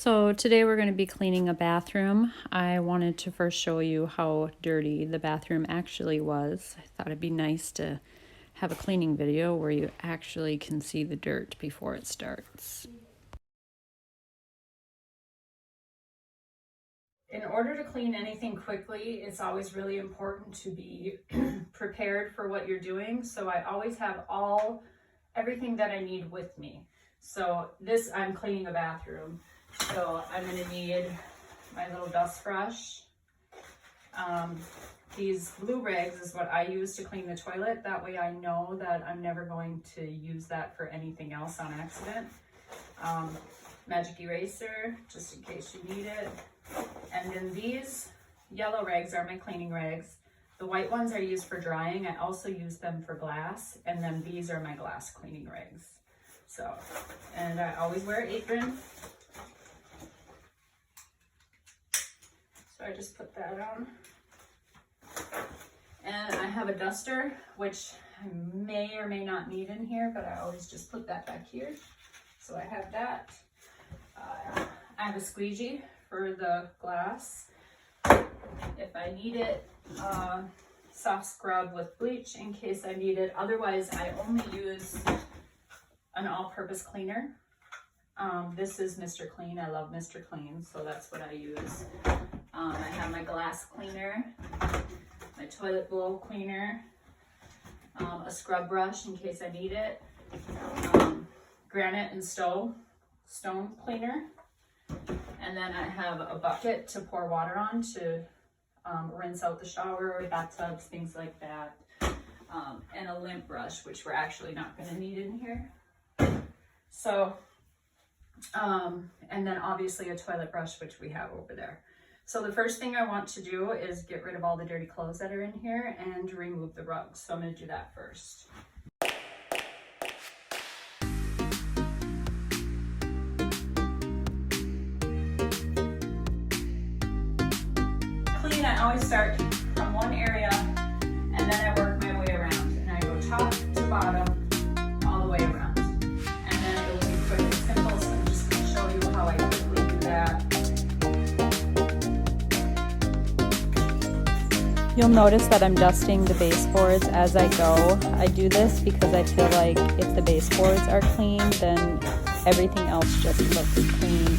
So today we're going to be cleaning a bathroom. I wanted to first show you how dirty the bathroom actually was. I thought it'd be nice to have a cleaning video where you actually can see the dirt before it starts. In order to clean anything quickly, it's always really important to be prepared for what you're doing. So I always have everything that I need with me. So I'm cleaning a bathroom. So I'm gonna need my little dust brush. These blue rags is what I use to clean the toilet. That way I know that I'm never going to use that for anything else on accident. Magic eraser, just in case you need it. And then these yellow rags are my cleaning rags. The white ones are used for drying. I also use them for glass. And then these are my glass cleaning rags. So, and I always wear an apron. So I just put that on. And I have a duster, which I may or may not need in here, but I always just put that back here. So I have that. I have a squeegee for the glass. If I need it, soft scrub with bleach in case I need it. Otherwise, I only use an all-purpose cleaner. This is Mr.Clean. I love Mr.Clean, so that's what I use. I have my glass cleaner, my toilet bowl cleaner, a scrub brush in case I need it, granite and stone cleaner, and then I have a bucket to pour water on to rinse out the shower, bathtubs, things like that, and a lint brush, which we're actually not going to need in here. So, and then obviously a toilet brush, which we have over there. So the first thing I want to do is get rid of all the dirty clothes that are in here and remove the rugs. So I'm going to do that first. Clean, I always start from one area and then I work my way around. And I go top to bottom, all the way around. And then it will be quick and simple, so I'm just going to show you how I quickly do that. You'll notice that I'm dusting the baseboards as I go. I do this because I feel like if the baseboards are clean, then everything else just looks clean.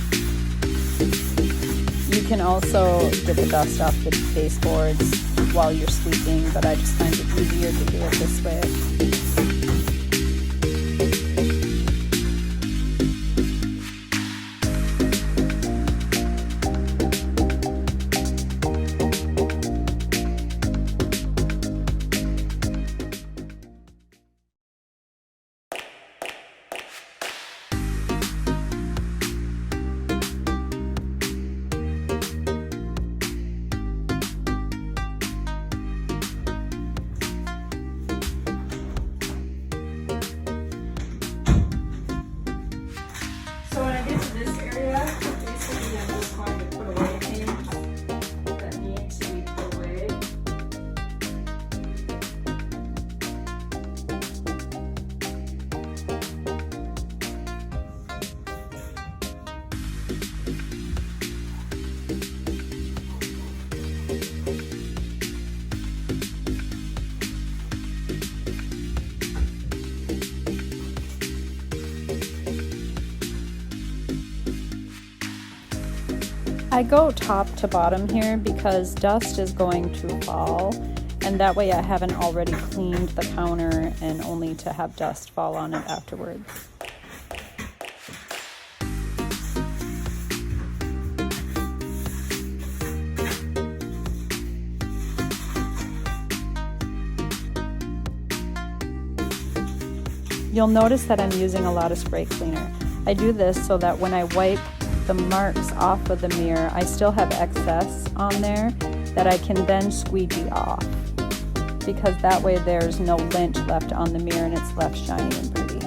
You can also get the dust off the baseboards while you're sweeping, but I just find it easier to do it this way. So when I get to this area, basically I'm just going to put away things that need to be put away. I go top to bottom here because dust is going to fall, and that way I haven't already cleaned the counter and only to have dust fall on it afterwards. You'll notice that I'm using a lot of spray cleaner. I do this so that when I wipe the marks off of the mirror, I still have excess on there that I can then squeegee off, because that way there's no lint left on the mirror and it's left shiny and pretty.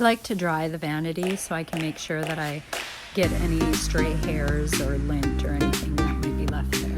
like to dry the vanity so I can make sure that I get any stray hairs or lint or anything that might be left there.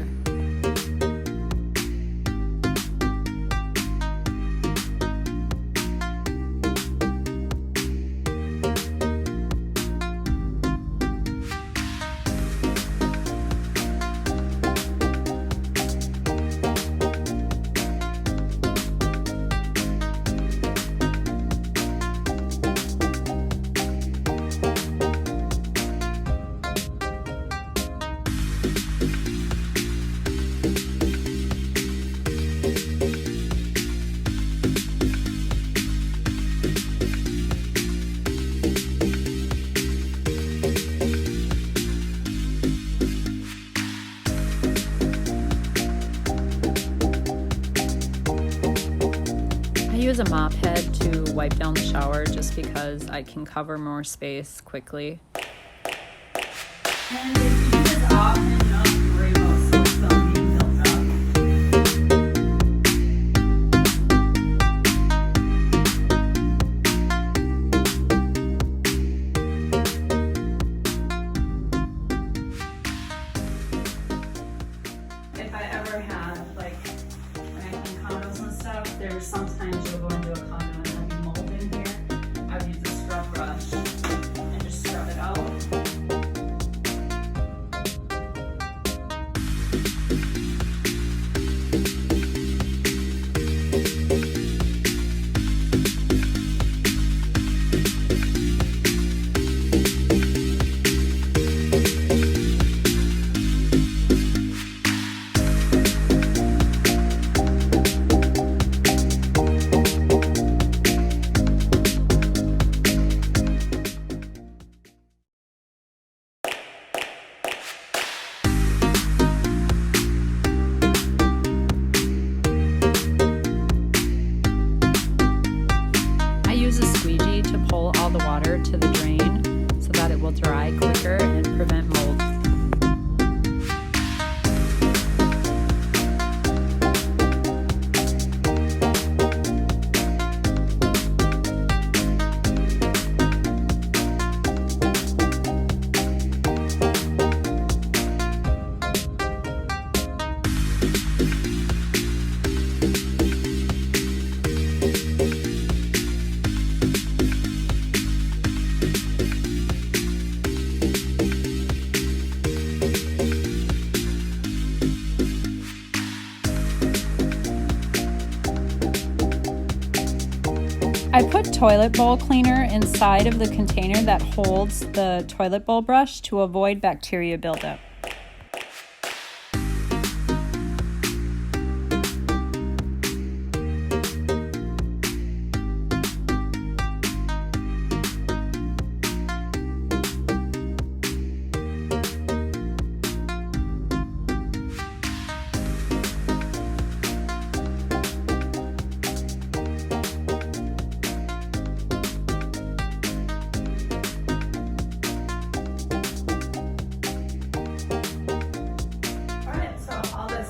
I use a mop head to wipe down the shower just because I can cover more space quickly. And if you do this often enough, you worry about some stuff being built up. If I ever have, like, when I clean condos and stuff, there's sometimes you'll go into a condo and there'll be mold in here. I would use a scrub brush and just scrub it out. The water to the drain so that it will dry quicker and prevent mold. I put toilet bowl cleaner inside of the container that holds the toilet bowl brush to avoid bacteria buildup.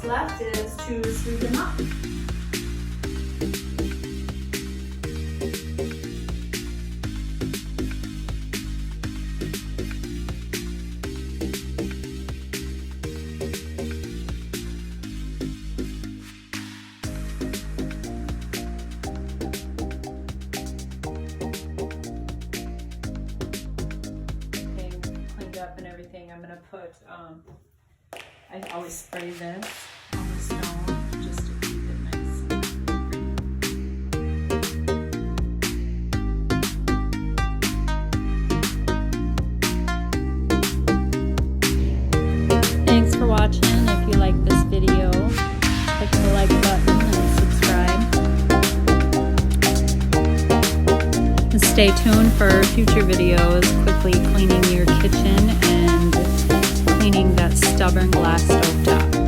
Left is to sweep them up. Okay, cleaned up and everything. I'm gonna put I always spray this on the stone just to keep it nice and pretty. Thanks for watching. If you like this video, click the like button and subscribe. And stay tuned for future videos quickly cleaning your kitchen and cleaning that stubborn glass stovetop.